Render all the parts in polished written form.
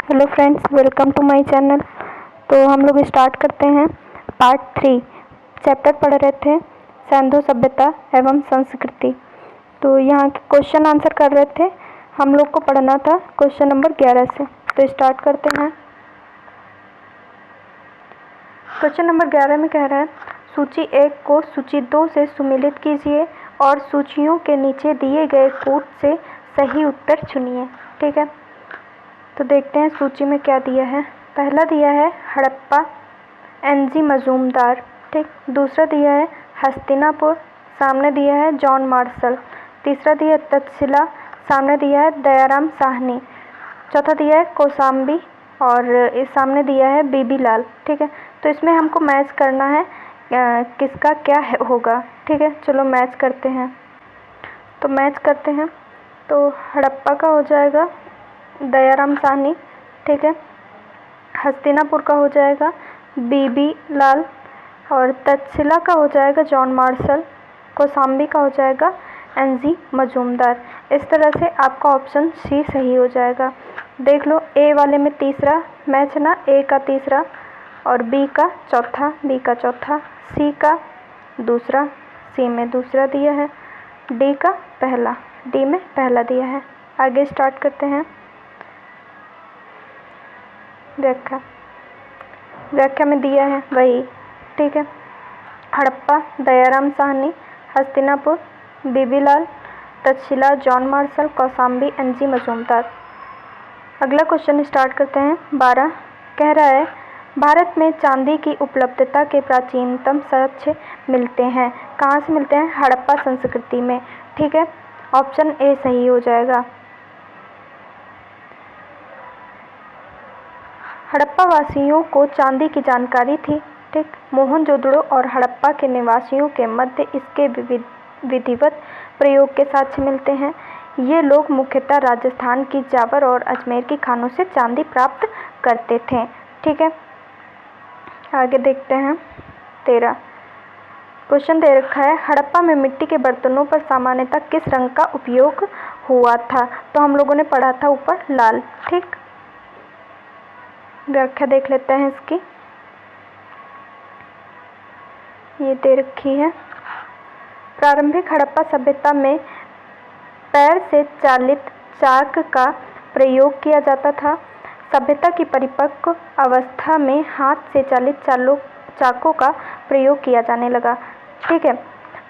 Hello friends, welcome to my channel. तो हम लोग स्टार्ट करते हैं पार्ट 3। चैप्टर पढ़ रहे थे सिंधु सभ्यता एवं संस्कृति। तो यहाँ के क्वेश्चन आंसर कर रहे थे। हम लोग को पढ़ना था क्वेश्चन नंबर 11 से। तो स्टार्ट करते हैं। क्वेश्चन नंबर 11 में कह रहा है, सूची 1 को सूची 2 से सुमेलित कीजिए और सूचियों के नीचे दिए गए कूट से सही उत्तर चुनिए। ठीक है, तो देखते हैं सूची में क्या दिया है। पहला दिया है हड़प्पा, एनजी मजूमदार। ठीक, दूसरा दिया है हस्तिनापुर, सामने दिया है जॉन मार्शल। तीसरा दिया है तक्षशिला, सामने दिया है दयाराम साहनी। चौथा दिया है कौशाम्बी और इस सामने दिया है बीबी लाल। ठीक है, तो इसमें हमको मैच करना है किसका क्या होगा। ठीक है, चलो मैच करते हैं। तो मैच करते हैं, तो हड़प्पा का हो जाएगा दयाराम साहनी। ठीक है, हस्तिनापुर का हो जाएगा बीबी लाल और तक्षशिला का हो जाएगा जॉन मार्शल। कौशाम्बी का हो जाएगा एनजी मजूमदार। इस तरह से आपका ऑप्शन सी सही हो जाएगा। देख लो, ए वाले में तीसरा मैच ना, ए का तीसरा और बी का चौथा, बी का चौथा, सी का दूसरा, सी में दूसरा दिया है, डी का पहला, डी में पहला दिया है। आगे स्टार्ट करते हैं। व्याख्या में दिया है वही। ठीक है, Harappa Dayaram Sahni, Hastinapur B B Lal, Taxila John Marshall, Kaushambi N G Majumdar. अगला क्वेश्चन स्टार्ट करते हैं। 12 कह रहा है, भारत में चांदी की उपलब्धता के प्राचीनतम साक्ष्य मिलते हैं। कहाँ से मिलते हैं? हड़प्पा संस्कृति में। ठीक है, ऑप्शन ए सही हो जाएगा। हड़प्पा वासियों को चांदी की जानकारी थी। ठीक, मोहनजोदड़ो और हड़प्पा के निवासियों के मध्य इसके विधिवत प्रयोग के साक्ष्य मिलते हैं। ये लोग मुख्यतः राजस्थान की जावर और अजमेर की खानों से चांदी प्राप्त करते थे। ठीक है, आगे देखते हैं। 13 क्वेश्चन दे रखा है, हड़प्पा में मिट्टी के बर्तनों पर सामान्यतः किस रंग का उपयोग हुआ था? तो हम लोगों ने पढ़ा था ऊपर लाल। ठीक, व्याख्या देख लेते हैं इसकी। ये दे रखी है, प्रारंभिक हड़प्पा सभ्यता में पैर से चालित चाक का प्रयोग किया जाता था। सभ्यता की परिपक्व अवस्था में हाथ से चालित चाकों का प्रयोग किया जाने लगा। ठीक है,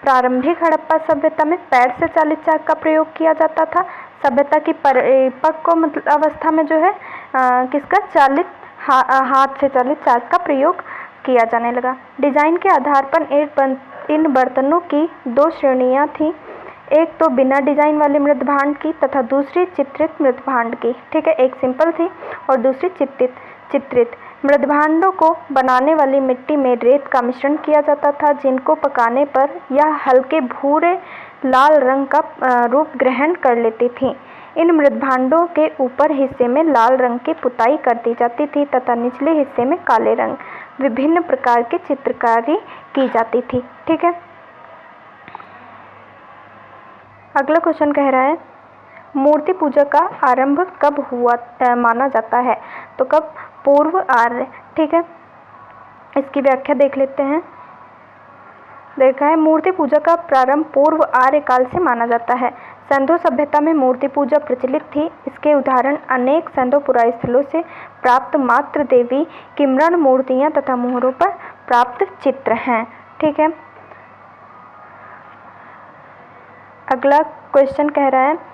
प्रारंभिक हड़प्पा सभ्यता में पैर से चालित चाक का प्रयोग किया जाता था। सभ्यता की परिपक्व अवस्था में जो है किसका चालित हाथ से चालित चाक का प्रयोग किया जाने लगा। डिजाइन के आधार पर इन बर्तनों की 2 श्रेणियां थीं, एक तो बिना डिजाइन वाले मृदभांड की तथा दूसरी चित्रित मृदभांड की। ठीक है, एक सिंपल थी और दूसरी चित्रित। मृदभांडों को बनाने वाली मिट्टी में रेत का मिश्रण किया जाता था, जिनको पकाने पर यह हल्के भूरे लाल रंग का रूप ग्रहण कर लेती थी। इन मृदभांडों के ऊपर हिस्से में लाल रंग की पुताई कर दी जाती थी तथा निचले हिस्से में काले रंग विभिन्न प्रकार की चित्रकारी की जाती थी। ठीक है, अगला क्वेश्चन कह रहा है, मूर्ति पूजा का आरंभ कब हुआ माना जाता है? तो कब? पूर्व आर्य। ठीक है, इसकी व्याख्या देख लेते हैं। देखा है, मूर्ति पूजा का प्रारंभ पूर्व आर्य काल से माना जाता है। सिंधु सभ्यता में मूर्ति पूजा प्रचलित थी। इसके उदाहरण अनेक सिंधु पुराई स्थलों से प्राप्त मातृ देवी की मृण मूर्तियां तथा मोहरों पर प्राप्त चित्र हैं। ठीक है, अगला क्वेश्चन कह रहा है,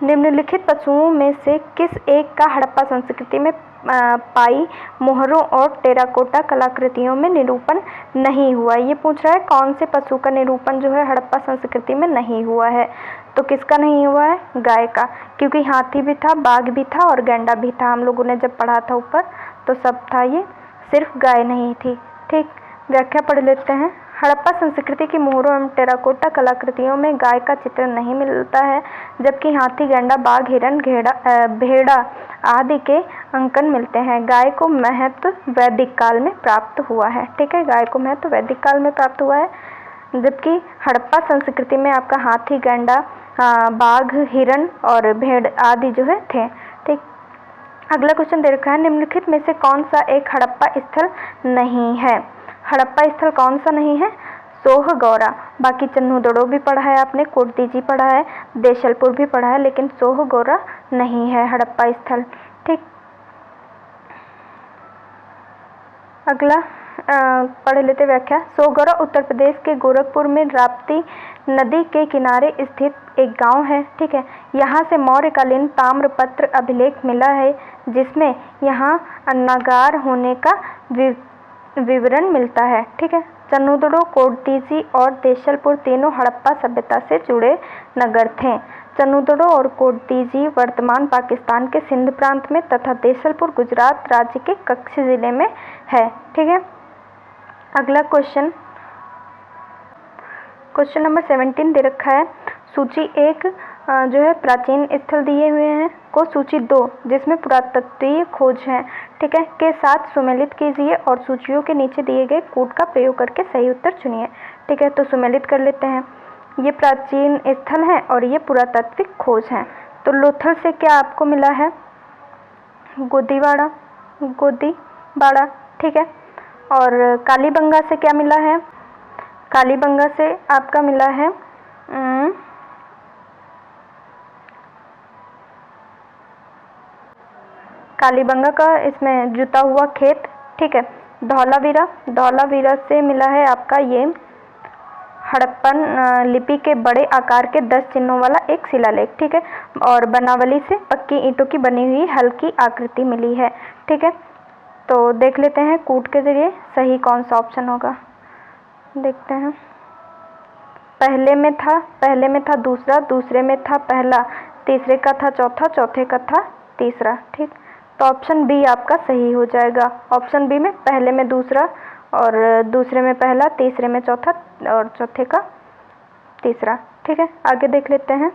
निम्नलिखित पशुओं में से किस एक का हड़प्पा संस्कृति में पाई मोहरों और टेराकोटा कलाकृतियों में निरूपण नहीं हुआ? ये पूछ रहा है कौन से पशु का निरूपण जो है हड़प्पा संस्कृति में नहीं हुआ है। तो किसका नहीं हुआ है? गाय का, क्योंकि हाथी भी था, बाघ भी था और गैंडा भी था। हम लोगों ने जब पढ़ा था ऊपर तो सब था, ये सिर्फ गाय नहीं थी। ठीक, व्याख्या पढ़ लेते हैं। हड़प्पा संस्कृति की मोहरों एवं टेराकोटा कलाकृतियों में गाय का चित्र नहीं मिलता है, जबकि हाथी, गैंडा, बाघ, हिरण, भेड़ा आदि के अंकन मिलते हैं। गाय को महत्व वैदिक काल में प्राप्त हुआ है। ठीक है, गाय को महत्व वैदिक काल में प्राप्त हुआ है, जबकि हड़प्पा संस्कृति में आपका हाथी, गैंडा, बाघ, हिरण और भेड़ आदि जो है थे। ठीक। अगला क्वेश्चन दे रखा है, निम्नलिखित में से कौन सा एक हड़प्पा स्थल नहीं है? हड़प्पा स्थल कौन सा नहीं है? सोहगौरा। बाकी चन्हुदड़ो भी पढ़ा है आपने, कोटदीजी पढ़ा है, देशलपुर भी पढ़ा है, लेकिन सोहगौरा नहीं है हड़प्पा स्थल। ठीक। अगला पढ़ लेते व्याख्या। सोहगौरा उत्तर प्रदेश के गोरखपुर में राप्ती नदी के किनारे स्थित एक गांव है। ठीक है। यहाँ से मौर्यकालीन ताम्रपत्र अभिलेख मिला है जिसमें यहाँ अन्नागार होने का विवरण मिलता है। ठीक है। चन्हुदड़ो, कोटदीजी और देशलपुर तीनों हड़प्पा सभ्यता से जुड़े नगर थे। चन्हुदड़ो और कोटदीजी वर्तमान पाकिस्तान के सिंध प्रांत में तथा देशलपुर गुजरात राज्य के कच्छ जिले में है। ठीक है। अगला क्वेश्चन नंबर 17 दे रखा है। सूची 1 जो है प्राचीन स्थल दिए हुए हैं को सूची 2 जिसमें पुरातत्वीय खोज है, ठीक है, के साथ सुमेलित कीजिए और सूचियों के नीचे दिए गए कूट का प्रयोग करके सही उत्तर चुनिए। ठीक है, तो सुमेलित कर लेते हैं। ये प्राचीन स्थल है और ये पुरातात्विक खोज है। तो लोथल से क्या आपको मिला है? गोदीबाड़ा, ठीक है। और कालीबंगा से क्या मिला है? कालीबंगा से आपका मिला है कालीबंगा का इसमें जुता हुआ खेत। ठीक है। धौलावीरा से मिला है आपका ये हड़प्पन लिपि के बड़े आकार के 10 चिन्हों वाला एक शिलालेख। ठीक है। और बनावली से पक्की ईंटों की बनी हुई हल्की आकृति मिली है। ठीक है। तो देख लेते हैं कूट के जरिए सही कौन सा ऑप्शन होगा। देखते हैं। पहले में था दूसरा, दूसरे में था पहला, तीसरे का था चौथा, चौथे का था तीसरा। ठीक। तो ऑप्शन बी आपका सही हो जाएगा। ऑप्शन बी में पहले में दूसरा और दूसरे में पहला, तीसरे में चौथा और चौथे का तीसरा। ठीक है। आगे देख लेते हैं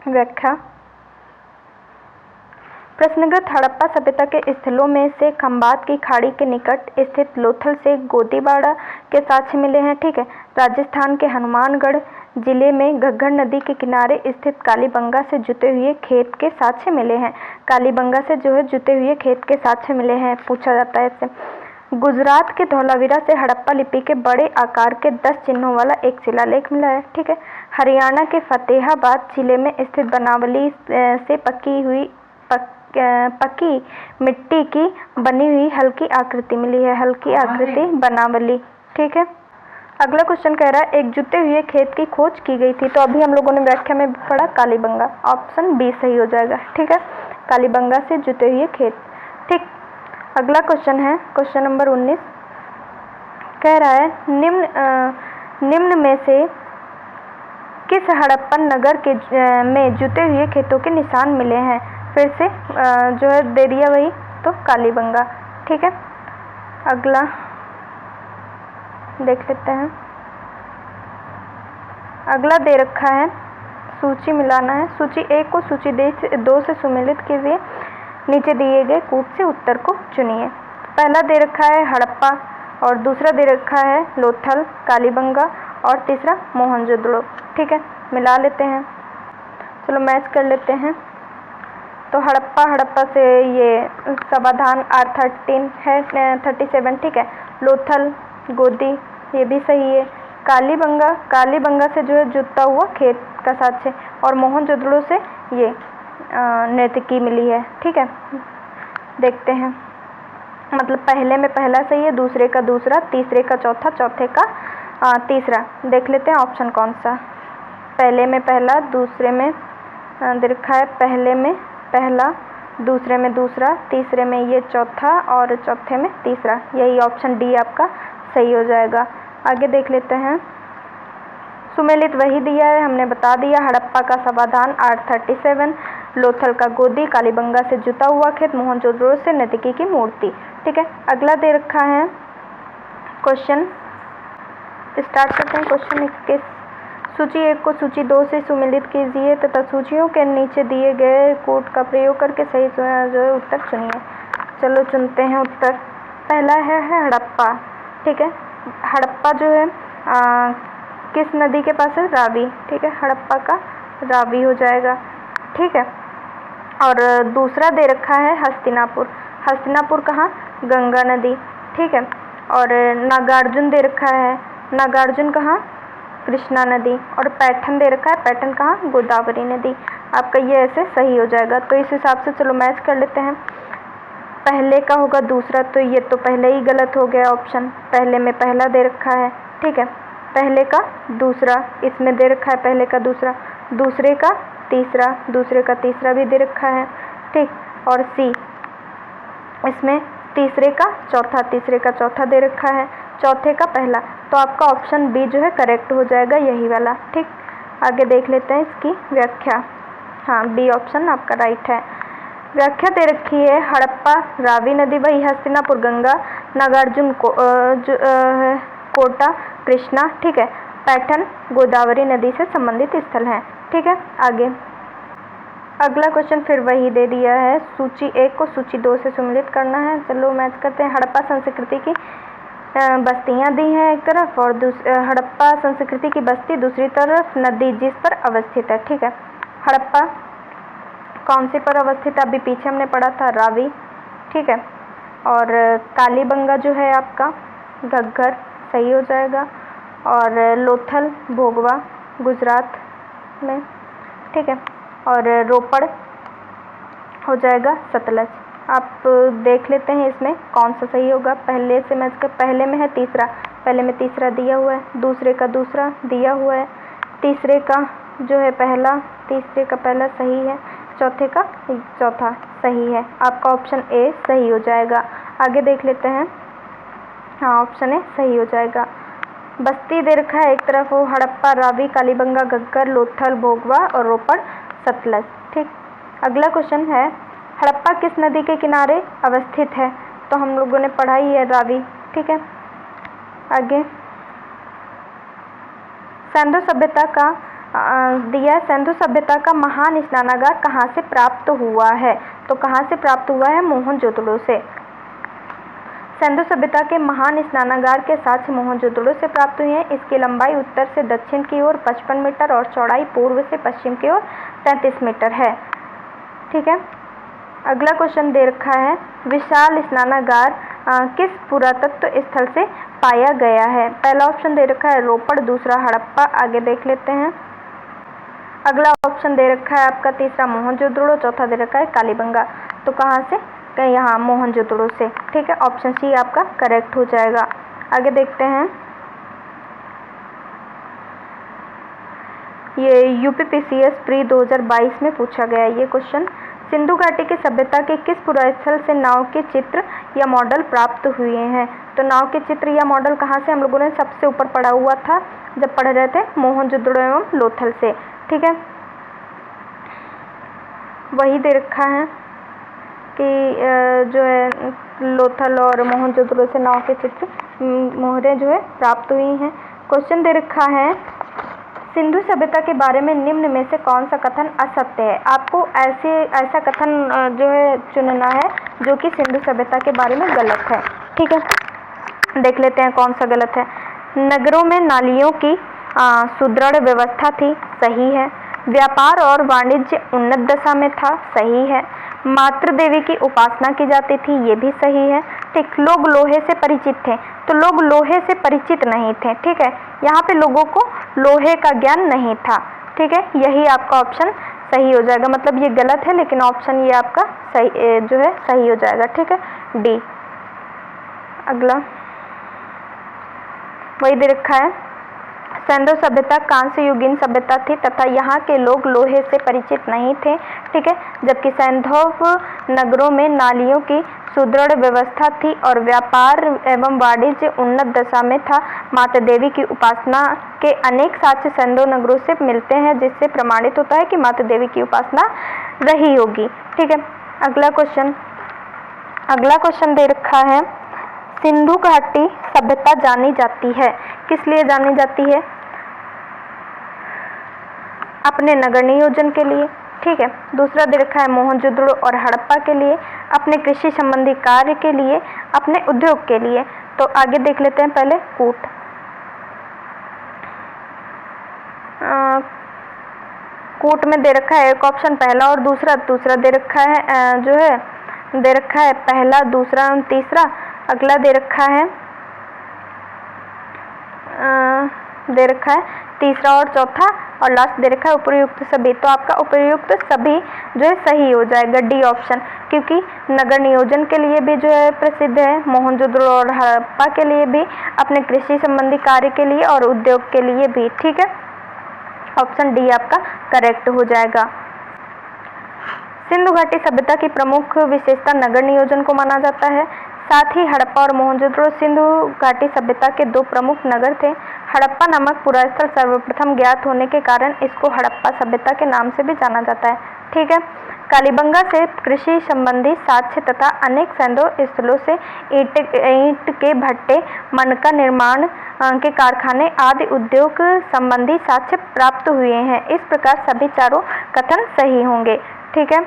व्याख्या। प्रश्नगत हड़प्पा सभ्यता के स्थलों में से खंबात की खाड़ी के निकट स्थित लोथल से गोदीबाड़ा के साक्ष्य मिले हैं। ठीक है। राजस्थान के हनुमानगढ़ जिले में घग्गर नदी के किनारे स्थित कालीबंगा से जुते हुए खेत के साक्ष्य मिले हैं। कालीबंगा से जो है जुते हुए खेत के साक्ष्य मिले हैं, पूछा जाता है इससे। गुजरात के धौलावीरा से हड़प्पा लिपि के बड़े आकार के 10 चिन्हों वाला एक शिलालेख मिला है। ठीक है। हरियाणा के फतेहाबाद जिले में स्थित बनावली से पक्की मिट्टी की बनी हुई हल्की आकृति मिली है। हल्की आकृति बनावली। ठीक है। अगला क्वेश्चन कह रहा है एक जुते हुए खेत की खोज की गई थी। तो अभी हम लोगों ने व्याख्या में पढ़ा कालीबंगा, ऑप्शन बी सही हो जाएगा। ठीक है। कालीबंगा से जुते हुए खेत। ठीक। अगला क्वेश्चन है क्वेश्चन नंबर 19, कह रहा है निम्न में से किस हड़प्पन नगर के में जुते हुए खेतों के निशान मिले हैं? फिर से जो है दे दिया वही, तो कालीबंगा। ठीक है। अगला देख लेते हैं। अगला दे रखा है सूची मिलाना है। सूची 1 को सूची 2 से सुमेलित कीजिए। नीचे दिए गए कूट से उत्तर को चुनिए। पहला दे रखा है हड़प्पा और दूसरा दे रखा है लोथल, कालीबंगा और तीसरा मोहनजोदड़ो। ठीक है, मिला लेते हैं। चलो मैच कर लेते हैं। तो हड़प्पा से ये समाधान R13 है 37। ठीक है। लोथल, गोदी ये भी सही है। कालीबंगा से जो है जुता हुआ खेत का साक्ष्य और मोहनजोदड़ो से ये नर्तकी मिली है। ठीक है। देखते हैं, मतलब पहले में पहला सही है, दूसरे का दूसरा, तीसरे का चौथा, चौथे का तीसरा। देख लेते हैं ऑप्शन कौन सा। पहले में पहला, दूसरे में देखा है पहले में पहला, दूसरे में दूसरा, तीसरे में ये चौथा और चौथे में तीसरा। यही ऑप्शन डी आपका सही हो जाएगा। आगे देख लेते हैं। सुमेलित वही दिया है, हमने बता दिया। हड़प्पा का समाधान R37, लोथल का गोदी, कालीबंगा से जुता हुआ खेत, मोहनजोदड़ो से नर्तकी की मूर्ति। ठीक है। अगला दे रखा है क्वेश्चन, स्टार्ट करते हैं। क्वेश्चन 21, सूची 1 को सूची 2 से सुमेलित कीजिए तथा सूचियों के नीचे दिए गए कोड का प्रयोग करके सही जो है उत्तर चुनिए। चलो चुनते हैं उत्तर। पहला है हड़प्पा। ठीक है। हड़प्पा जो है किस नदी के पास है? रावी। ठीक है। हड़प्पा का रावी हो जाएगा। ठीक है। और दूसरा दे रखा है हस्तिनापुर। हस्तिनापुर कहाँ? गंगा नदी, ठीक है। और नागार्जुन दे रखा है, नागार्जुन कहाँ? कृष्णा नदी। और पैठन दे रखा है, पैठन कहाँ? गोदावरी नदी। आपका ये ऐसे सही हो जाएगा। तो इस हिसाब से चलो मैच कर लेते हैं। पहले का होगा दूसरा, तो ये तो पहले ही गलत हो गया ऑप्शन। पहले में पहला दे रखा है, ठीक है। पहले का दूसरा, इसमें दे रखा है पहले का दूसरा, दूसरे का तीसरा, दूसरे का तीसरा भी दे रखा है, ठीक। और सी, इसमें तीसरे का चौथा, तीसरे का चौथा दे रखा है, चौथे का पहला। तो आपका ऑप्शन बी जो है करेक्ट हो जाएगा, यही वाला, ठीक। आगे देख लेते हैं इसकी व्याख्या। हाँ, बी ऑप्शन आपका राइट है। व्याख्या दे रखी है, हड़प्पा रावी नदी, वही हस्तिनापुर गंगा, नागार्जुन कोटा कृष्णा, ठीक है। पैठन गोदावरी नदी से संबंधित स्थल हैं, ठीक है। आगे अगला क्वेश्चन फिर वही दे दिया है, सूची 1 को सूची 2 से सम्मिलित करना है। चलो मैच करते हैं। हड़प्पा संस्कृति की बस्तियां दी हैं एक तरफ, और हड़प्पा संस्कृति की बस्ती दूसरी तरफ नदी जिस पर अवस्थित है, ठीक है। हड़प्पा कौन सी पर अवस्थित है? अभी पीछे हमने पढ़ा था, रावी, ठीक है। और कालीबंगा जो है आपका घग्गर, सही हो जाएगा। और लोथल भोगवा गुजरात में, ठीक है। और रोपड़ हो जाएगा सतलज। आप देख लेते हैं इसमें कौन सा सही होगा। पहले से मैच कर, पहले में है तीसरा, पहले में तीसरा दिया हुआ है, दूसरे का दूसरा दिया हुआ है, तीसरे का जो है पहला, तीसरे का पहला सही है, चौथे का चौथा सही है। आपका ऑप्शन ए सही हो जाएगा। आगे देख लेते हैं। हाँ, ऑप्शन ए सही हो जाएगा। बस्ती दे रखा है एक तरफ वो हड़प्पा रावी कालीबंगा घग्गर लोथल भोगवा और रोपड़ सतलज, ठीक। अगला क्वेश्चन है, हड़प्पा किस नदी के किनारे अवस्थित है? तो हम लोगों ने पढ़ा ही है, रावी, ठीक है। आगे सिंधु सभ्यता का दिया, सिंधु सभ्यता का महान स्नानागार कहाँ से प्राप्त हुआ है? तो कहाँ से प्राप्त हुआ है? मोहनजोदड़ो से। सिंधु सभ्यता के महान स्नानागार के साक्ष्य मोहनजोदड़ो से प्राप्त हुए हैं। इसकी लंबाई उत्तर से दक्षिण की ओर 55 मीटर और चौड़ाई पूर्व से पश्चिम की ओर 33 मीटर है, ठीक है। अगला क्वेश्चन दे रखा है, विशाल स्नानागार किस पुरातत्व स्थल से पाया गया है? पहला ऑप्शन दे रखा है रोपड़, दूसरा हड़प्पा। आगे देख लेते हैं। अगला ऑप्शन दे रखा है आपका तीसरा मोहनजोदड़ो, चौथा दे रखा है कालीबंगा। तो कहाँ से? यहाँ मोहनजोदड़ो से, ठीक है। ऑप्शन सी आपका करेक्ट हो जाएगा। आगे देखते हैं। ये यूपीपीसीएस प्री 2022 में पूछा गया ये क्वेश्चन। सिंधु घाटी की सभ्यता के किस पुरास्थल से नाव के चित्र या मॉडल प्राप्त हुए हैं? तो नाव के चित्र या मॉडल कहाँ से? हम लोगों ने सबसे ऊपर पढ़ा हुआ था जब पढ़ रहे थे, मोहनजोदड़ो एवं लोथल से, ठीक है। वही दे रखा है कि जो है लोथल और मोहनजोदड़ो से नाव के चित्र मोहरें जो है प्राप्त हुई हैं। क्वेश्चन दे रखा है, सिंधु सभ्यता के बारे में निम्न में से कौन सा कथन असत्य है? आपको ऐसा कथन जो है चुनना है जो कि सिंधु सभ्यता के बारे में गलत है, ठीक है। देख लेते हैं कौन सा गलत है। नगरों में नालियों की सुदृढ़ व्यवस्था थी, सही है। व्यापार और वाणिज्य उन्नत दशा में था, सही है। मातृ देवी की उपासना की जाती थी, ये भी सही है, ठीक। लोग लोहे से परिचित थे, तो लोग लोहे से परिचित नहीं थे, ठीक है। यहाँ पे लोगों को लोहे का ज्ञान नहीं था, ठीक है। यही आपका ऑप्शन सही हो जाएगा। मतलब ये गलत है लेकिन ऑप्शन ये आपका सही जो है सही हो जाएगा, ठीक है, डी। अगला वही दे रखा है, सिंधु सभ्यता कांस्य युगीन सभ्यता थी तथा यहाँ के लोग लोहे से परिचित नहीं थे, ठीक है। जबकि सिंधु नगरों में नालियों की सुदृढ़ व्यवस्था थी और व्यापार एवं वाणिज्य उन्नत दशा में था। माता देवी की उपासना के अनेक साक्ष्य सिंधु नगरों से मिलते हैं, जिससे प्रमाणित होता है कि माता देवी की उपासना रही होगी, ठीक है। अगला क्वेश्चन दे रखा है, सिंधु घाटी सभ्यता जानी जाती है, किस लिए जानी जाती है? अपने नगर नियोजन के लिए, ठीक है। दूसरा दे रखा है मोहनजोदड़ो और हड़प्पा के लिए, अपने कृषि संबंधी कार्य के लिए, अपने उद्योग के लिए। तो आगे देख लेते हैं पहले कूट। कूट में दे रखा है एक ऑप्शन पहला और दूसरा, दूसरा दे रखा है जो है दे रखा है पहला, दूसरा एवं तीसरा। अगला दे रखा है तीसरा और चौथा, और लास्ट दे रखा है उपयुक्त सभी। तो आपका उपयुक्त सभी जो है सही हो जाएगा, डी ऑप्शन, क्योंकि नगर नियोजन के लिए भी जो है प्रसिद्ध है, मोहनजोदड़ो और हड़प्पा के लिए भी, अपने कृषि संबंधी कार्य के लिए और उद्योग के लिए भी। ठीक है, ऑप्शन डी आपका करेक्ट हो जाएगा। सिंधु घाटी सभ्यता की प्रमुख विशेषता नगर नियोजन को माना जाता है। साथ ही हड़प्पा और मोहनजोदड़ो सिंधु घाटी सभ्यता के दो प्रमुख नगर थे। हड़प्पा नामक पुरास्थल सर्वप्रथम ज्ञात होने के कारण इसको हड़प्पा सभ्यता के नाम से भी जाना जाता है। ठीक है, कालीबंगा से कृषि संबंधी साक्ष्य तथा अनेक सैंधव स्थलों से ईंट के भट्टे, मनका निर्माण के कारखाने आदि उद्योग संबंधी साक्ष्य प्राप्त हुए हैं। इस प्रकार सभी चारों कथन सही होंगे। ठीक है,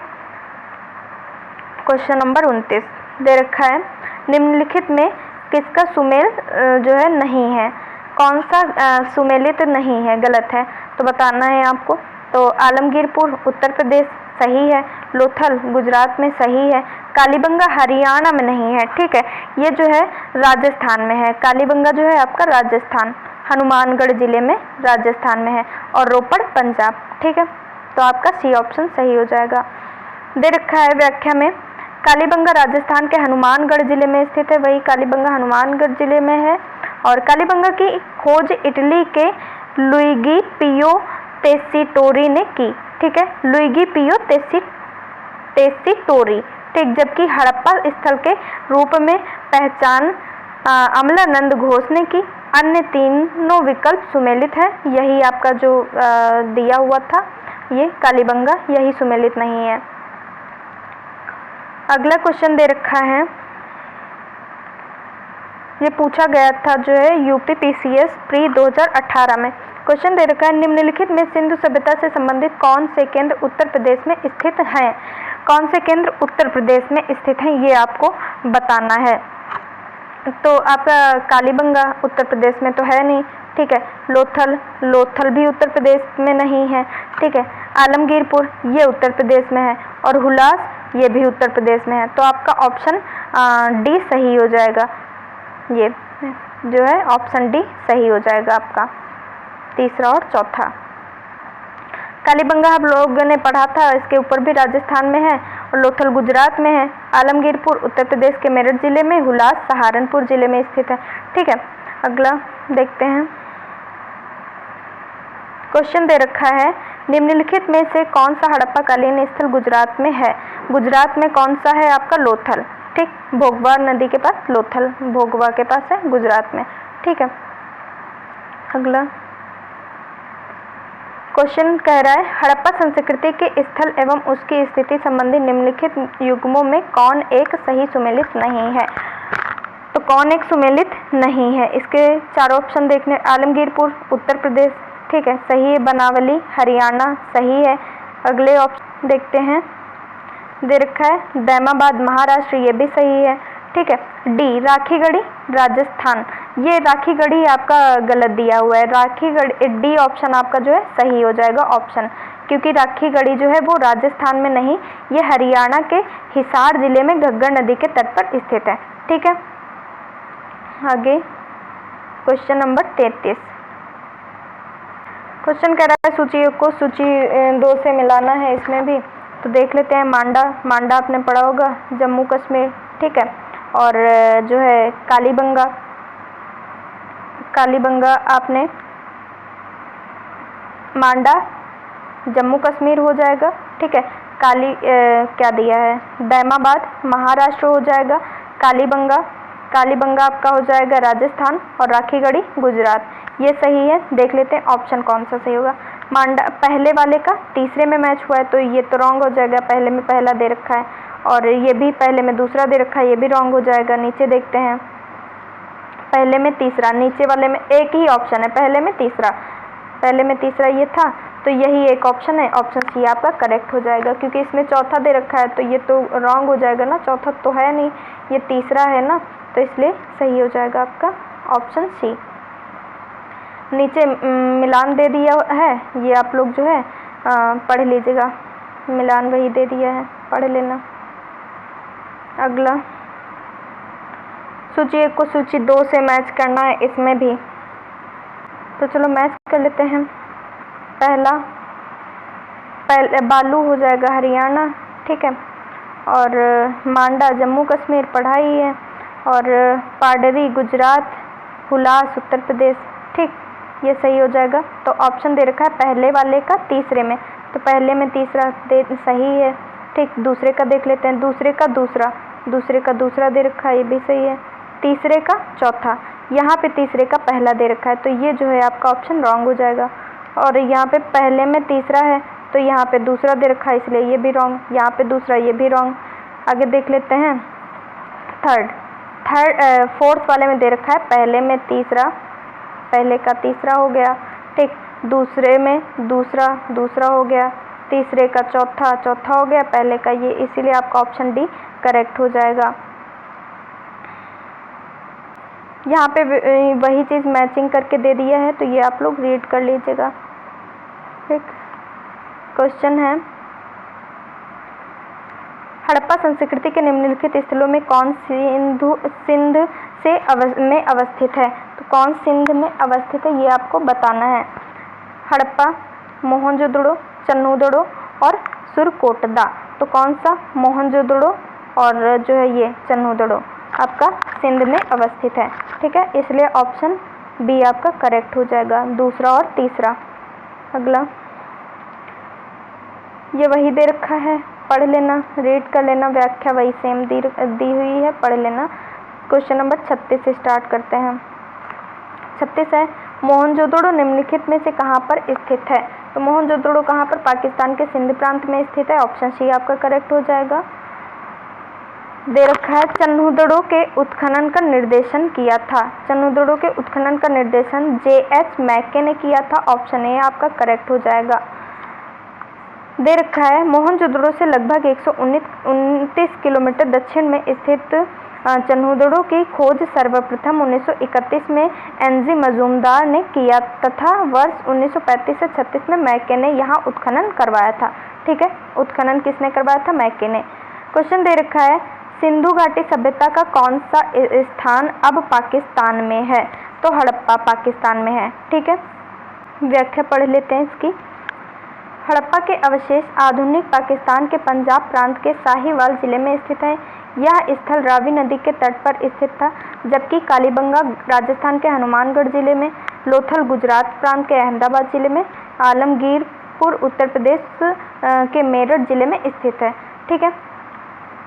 क्वेश्चन नंबर 29 दे रखा है, निम्नलिखित में किसका सुमेल जो है नहीं है, कौन सा सुमेलित नहीं है, गलत है, तो बताना है आपको। तो आलमगीरपुर उत्तर प्रदेश सही है, लोथल गुजरात में सही है, कालीबंगा हरियाणा में नहीं है। ठीक है, ये जो है राजस्थान में है, कालीबंगा जो है आपका राजस्थान, हनुमानगढ़ जिले में राजस्थान में है, और रोपड़ पंजाब। ठीक है, तो आपका सी ऑप्शन सही हो जाएगा। दे रखा है व्याख्या में, कालीबंगा राजस्थान के हनुमानगढ़ जिले में स्थित है, वही कालीबंगा हनुमानगढ़ जिले में है। और कालीबंगा की खोज इटली के लुइगी पियो टेस्सिटोरी ने की। ठीक है, लुइगी पियो टेस्सिटोरी। ठीक, जबकि हड़प्पा स्थल के रूप में पहचान अमलानंद घोष ने की। अन्य तीनों विकल्प सुमेलित है, यही आपका जो दिया हुआ था ये कालीबंगा, यही सुमेलित नहीं है। अगला क्वेश्चन दे रखा है, ये पूछा गया था जो है यूपी PCS प्री 2018 में। क्वेश्चन दे रखा है, निम्नलिखित में सिंधु सभ्यता से संबंधित कौन से केंद्र उत्तर प्रदेश में स्थित हैं? कौन से केंद्र उत्तर प्रदेश में स्थित हैं ये आपको बताना है। तो आपका कालीबंगा उत्तर प्रदेश में तो है नहीं। ठीक है, लोथल भी उत्तर प्रदेश में नहीं है। ठीक है, आलमगीरपुर ये उत्तर प्रदेश में है, और हुलास ये भी उत्तर प्रदेश में है। तो आपका ऑप्शन डी सही हो जाएगा, ये जो है ऑप्शन डी सही हो जाएगा आपका, तीसरा और चौथा। कालीबंगा हम लोगों ने पढ़ा था, इसके ऊपर भी राजस्थान में है, और लोथल गुजरात में है, आलमगीरपुर उत्तर प्रदेश के मेरठ जिले में, हुलास सहारनपुर जिले में स्थित है। ठीक है, अगला देखते हैं। क्वेश्चन दे रखा है, निम्नलिखित में से कौन सा हड़प्पा कालीन स्थल गुजरात में है? गुजरात में कौन सा है आपका? लोथल। ठीक, भोगवा नदी के पास लोथल, भोगवा के पास है गुजरात में। ठीक है, अगला क्वेश्चन कह रहा है, हड़प्पा संस्कृति के स्थल एवं उसकी स्थिति संबंधी निम्नलिखित युग्मों में कौन एक सही सुमेलित नहीं है? तो कौन एक सुमेलित नहीं है, इसके चार ऑप्शन देखने। आलमगीरपुर उत्तर प्रदेश, ठीक है, सही है। बनावली हरियाणा, सही है। अगले ऑप्शन देखते हैं, दे रखा है दैमाबाद महाराष्ट्र, ये भी सही है। ठीक है, डी राखीगढ़ी राजस्थान, ये राखीगढ़ी आपका गलत दिया हुआ है। राखीगढ़ी, डी ऑप्शन आपका जो है सही हो जाएगा ऑप्शन, क्योंकि राखीगढ़ी जो है वो राजस्थान में नहीं, ये हरियाणा के हिसार जिले में घग्गर नदी के तट पर स्थित है। ठीक है, आगे क्वेश्चन नंबर 33। क्वेश्चन कह रहा है सूची को सूची 2 से मिलाना है, इसमें भी तो देख लेते हैं। मांडा आपने पढ़ा होगा, जम्मू कश्मीर। ठीक है, और जो है कालीबंगा आपने मांडा जम्मू कश्मीर हो जाएगा। ठीक है, क्या दिया है, दैमाबाद महाराष्ट्र हो जाएगा। कालीबंगा आपका हो जाएगा राजस्थान, और राखीगढ़ी गुजरात, ये सही है। देख लेते हैं ऑप्शन कौन सा सही होगा। मांडा पहले वाले का तीसरे में मैच हुआ है, तो ये तो रॉन्ग हो जाएगा, पहले में पहला दे रखा है, और ये भी पहले में दूसरा दे रखा है, ये भी रॉन्ग हो जाएगा। नीचे देखते हैं, पहले में तीसरा, नीचे वाले में एक ही ऑप्शन है, पहले में तीसरा ये था, तो यही एक ऑप्शन है, ऑप्शन सी आपका करेक्ट हो जाएगा, क्योंकि इसमें चौथा दे रखा है, तो ये तो रॉन्ग हो जाएगा ना, चौथा तो है नहीं, ये तीसरा है ना, तो इसलिए सही हो जाएगा आपका ऑप्शन सी। नीचे मिलान दे दिया है, ये आप लोग जो है पढ़ लीजिएगा। मिलान वही दे दिया है, पढ़ लेना। अगला सूची 1 को सूची 2 से मैच करना है इसमें भी, तो चलो मैच कर लेते हैं। पहले बालू हो जाएगा हरियाणा, ठीक है, और मांडा जम्मू कश्मीर पढ़ा ही है, और पाडरी गुजरात, हुलास उत्तर प्रदेश, ठीक, ये सही हो जाएगा। तो ऑप्शन दे रखा है पहले वाले का तीसरे में, तो पहले में तीसरा सही है, ठीक। दूसरे का देख लेते हैं, दूसरे का दूसरा दे रखा है, ये भी सही है। तीसरे का चौथा, यहाँ पे तीसरे का पहला दे रखा है, तो ये जो है आपका ऑप्शन रॉन्ग हो जाएगा। और यहाँ पे पहले में तीसरा है, तो यहाँ पे दूसरा दे रखा है, इसलिए ये भी रॉन्ग। यहाँ पे दूसरा, ये भी रॉन्ग। आगे देख लेते हैं फोर्थ वाले में दे रखा है पहले में तीसरा, पहले का तीसरा हो गया, ठीक। दूसरे में दूसरा हो गया, तीसरे का चौथा हो गया, पहले का ये, इसीलिए आपका ऑप्शन डी करेक्ट हो जाएगा। यहाँ पे वही चीज़ मैचिंग करके दे दिया है, तो ये आप लोग रीड कर लीजिएगा, ठीक। क्वेश्चन है, हड़प्पा संस्कृति के निम्नलिखित स्थलों में कौन सिंध में अवस्थित है? तो कौन सिंध में अवस्थित है ये आपको बताना है। हड़प्पा, मोहनजोदड़ो, चन्नूदड़ो और सुरकोटदा। तो कौन सा? मोहनजोदड़ो और जो है ये चन्नूदड़ो आपका सिंध में अवस्थित है, ठीक है, इसलिए ऑप्शन बी आपका करेक्ट हो जाएगा, दूसरा और तीसरा। अगला, ये वही दे रखा है, पढ़ लेना, रीड कर लेना, व्याख्या वही सेम दी हुई है, पढ़ लेना। क्वेश्चन नंबर 36 से स्टार्ट करते हैं। 36 है, मोहनजोदड़ो निम्नलिखित में से कहाँ पर स्थित है? तो मोहनजोदड़ो कहाँ पर? पाकिस्तान के सिंध प्रांत में स्थित है, ऑप्शन सी आपका करेक्ट हो जाएगा। दे रखा है चन्नूदड़ो के उत्खनन का निर्देशन किया था, चन्नूदड़ो के उत्खनन का निर्देशन J.H. मैके ने किया था, ऑप्शन ए आपका करेक्ट हो जाएगा। दे रखा है मोहनजोदड़ो से लगभग 129 किलोमीटर दक्षिण में स्थित चन्नूदड़ो की खोज सर्वप्रथम 1931 में एनजी मजूमदार ने किया तथा वर्ष 1935 से 36 में मैके ने यहाँ उत्खनन करवाया था, ठीक है। उत्खनन किसने करवाया था? मैके ने। क्वेश्चन दे रखा है सिंधु घाटी सभ्यता का कौन सा स्थान अब पाकिस्तान में है? तो हड़प्पा पाकिस्तान में है, ठीक है। व्याख्या पढ़ लेते हैं इसकी। हड़प्पा के अवशेष आधुनिक पाकिस्तान के पंजाब प्रांत के साहिवाल जिले में स्थित है। यह स्थल रावी नदी के तट पर स्थित था, जबकि कालीबंगा राजस्थान के हनुमानगढ़ जिले में, लोथल गुजरात प्रांत के अहमदाबाद जिले में, आलमगीरपुर उत्तर प्रदेश के मेरठ जिले में स्थित है, ठीक है।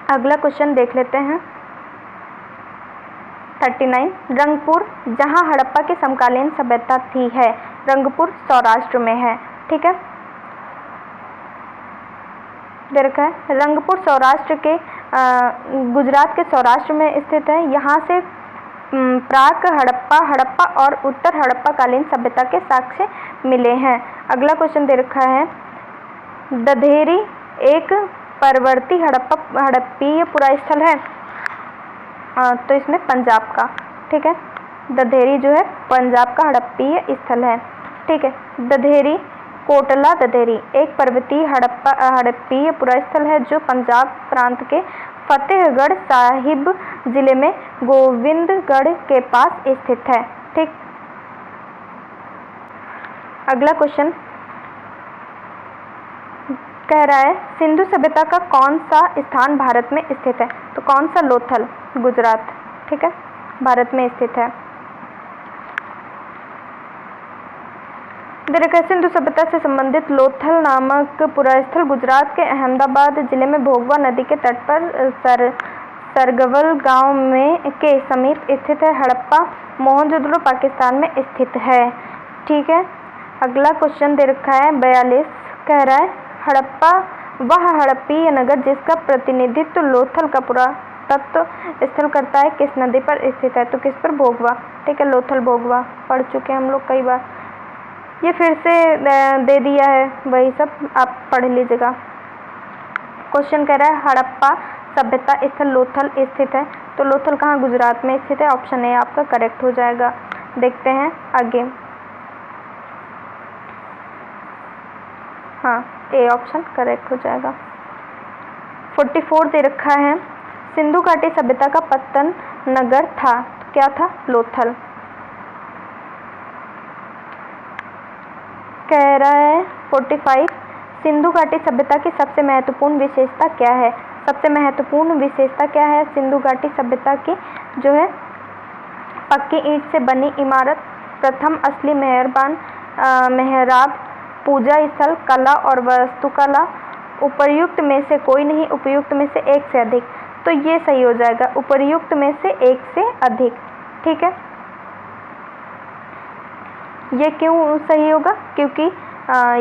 अगला क्वेश्चन देख लेते हैं। 39, रंगपुर जहां हड़प्पा की समकालीन सभ्यता थी है, रंगपुर सौराष्ट्र में है, ठीक है। दे रखा है रंगपुर सौराष्ट्र के गुजरात के सौराष्ट्र में स्थित है। यहाँ से प्राक हड़प्पा और उत्तर हड़प्पा कालीन सभ्यता के साक्ष्य मिले हैं। अगला क्वेश्चन दे रखा है दधेरी एक परवर्ती हड़प्पीय पुरास्थल है, तो इसमें पंजाब का, ठीक है। दधेरी जो है पंजाब का हड़प्पीय स्थल है, ठीक है। दधेरी कोटला दधेरी एक पर्वतीय हड़प्पीय पुरास्थल है जो पंजाब प्रांत के फतेहगढ़ साहिब जिले में गोविंदगढ़ के पास स्थित है, ठीक। अगला क्वेश्चन कह रहा है सिंधु सभ्यता का कौन सा स्थान भारत में स्थित है? तो कौन सा? लोथल गुजरात, ठीक है, भारत में स्थित है। सिंधु सभ्यता से संबंधित लोथल नामक पुरास्थल गुजरात के अहमदाबाद जिले में भोगवा नदी के तट पर सरगवल गांव में के समीप स्थित है। हड़प्पा मोहनजोदड़ो पाकिस्तान में स्थित है, ठीक है। अगला क्वेश्चन दे रखा है 42, कह रहा है हड़प्पा वह हड़प्पीय नगर जिसका प्रतिनिधित्व लोथल का पुरातत्व स्थल करता है किस नदी पर स्थित है? तो किस पर? भोगवा, ठीक है, लोथल भोगवा पढ़ चुके हैं हम लोग कई बार, ये फिर से दे दिया है, वही सब आप पढ़ लीजिएगा। क्वेश्चन कह रहा है हड़प्पा सभ्यता स्थल लोथल स्थित है, तो लोथल कहाँ? गुजरात में स्थित है, ऑप्शन ए आपका करेक्ट हो जाएगा। देखते हैं आगे। हाँ, ए ऑप्शन करेक्ट हो जाएगा। 44 दे रखा है, सिंधु घाटी सभ्यता का पतन नगर था, तो क्या था? लोथल। कह रहा है 45, सिंधु घाटी सभ्यता की सबसे महत्वपूर्ण विशेषता क्या है? सबसे महत्वपूर्ण विशेषता क्या है सिंधु घाटी सभ्यता की? जो है पक्की ईंट से बनी इमारत, प्रथम असली मेहराब, पूजा स्थल, कला और वास्तुकला, उपर्युक्त में से कोई नहीं, उपयुक्त में से एक से अधिक। तो ये सही हो जाएगा, उपर्युक्त में से एक से अधिक। ठीक है, ये क्यों सही होगा? क्योंकि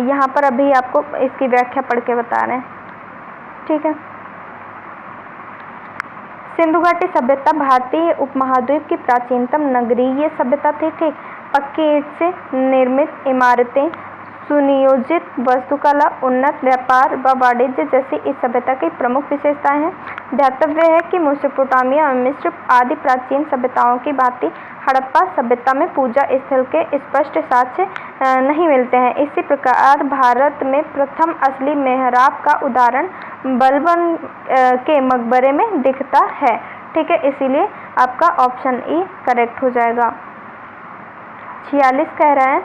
यहाँ पर अभी आपको इसकी व्याख्या पढ़ के बता रहे हैं। ठीक है, सिंधु घाटी सभ्यता भारतीय उपमहाद्वीप की प्राचीनतम नगरीय सभ्यता थी। ठीक, पक्की ईंट से निर्मित इमारतें, सुनियोजित वास्तुकला, उन्नत व्यापार व वाणिज्य जैसी इस सभ्यता की प्रमुख विशेषताएं हैं। ध्यातव्य है कि मेसोपोटामिया और मिस्र आदि प्राचीन सभ्यताओं की भांति हड़प्पा सभ्यता में पूजा स्थल के स्पष्ट साक्ष्य नहीं मिलते हैं। इसी प्रकार भारत में प्रथम असली मेहराब का उदाहरण बलबन के मकबरे में दिखता है। ठीक है, इसीलिए आपका ऑप्शन ई करेक्ट हो जाएगा। 46 कह रहा है,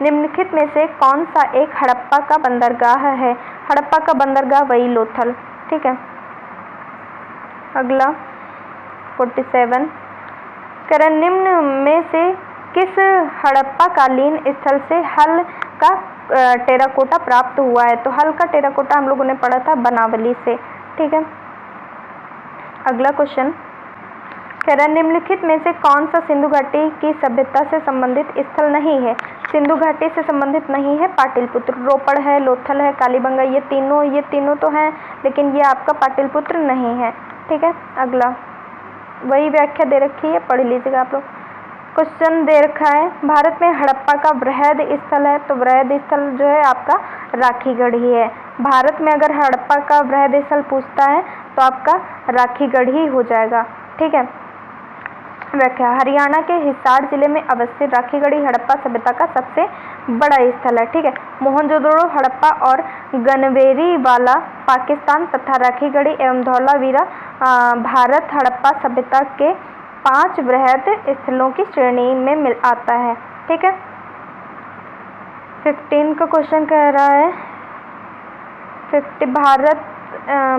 निम्नलिखित में से कौन सा एक हड़प्पा का बंदरगाह है? हड़प्पा का बंदरगाह वही लोथल। ठीक है, अगला 47 कह रहा है, निम्न में से किस हड़प्पा कालीन स्थल से हल का टेराकोटा प्राप्त हुआ है? तो हल का टेराकोटा हम लोगों ने पढ़ा था बनावली से। ठीक है, अगला क्वेश्चन कह रहा है, निम्नलिखित में से कौन सा सिंधु घाटी की सभ्यता से संबंधित स्थल नहीं है? सिंधु घाटी से संबंधित नहीं है पाटलिपुत्र, रोपड़ है, लोथल है, कालीबंगा, ये तीनों तो हैं, लेकिन ये आपका पाटलिपुत्र नहीं है। ठीक है, अगला वही व्याख्या दे रखी है, पढ़ लीजिएगा आप लोग। क्वेश्चन दे रखा है, भारत में हड़प्पा का वृहद स्थल है, तो वृहद स्थल जो है आपका राखीगढ़ ही है। भारत में अगर हड़प्पा का वृहद स्थल पूछता है तो आपका राखीगढ़ ही हो जाएगा। ठीक है, व्याख्या, हरियाणा के हिसार जिले में अवस्थित राखीगढ़ी हड़प्पा सभ्यता का सबसे बड़ा स्थल है। ठीक है, मोहनजोदड़ो, हड़प्पा और गनवेरीवाला पाकिस्तान तथा राखीगढ़ी एवं धौलावीरा भारत हड़प्पा सभ्यता के 5 वृहद स्थलों की श्रेणी में आता है। ठीक है, 15 का क्वेश्चन कह रहा है, 50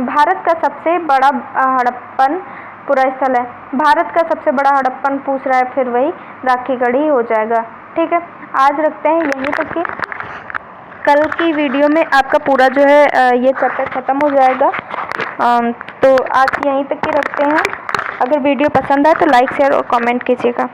भारत का सबसे बड़ा हड़प्पन पूरा स्थल है। भारत का सबसे बड़ा हड़प्पन पूछ रहा है, फिर वही राखीगढ़ ही हो जाएगा। ठीक है, आज रखते हैं यहीं तक कि कल की वीडियो में आपका पूरा जो है ये चैप्टर ख़त्म हो जाएगा। तो आज यहीं तक के रखते हैं। अगर वीडियो पसंद आए तो लाइक, शेयर और कमेंट कीजिएगा।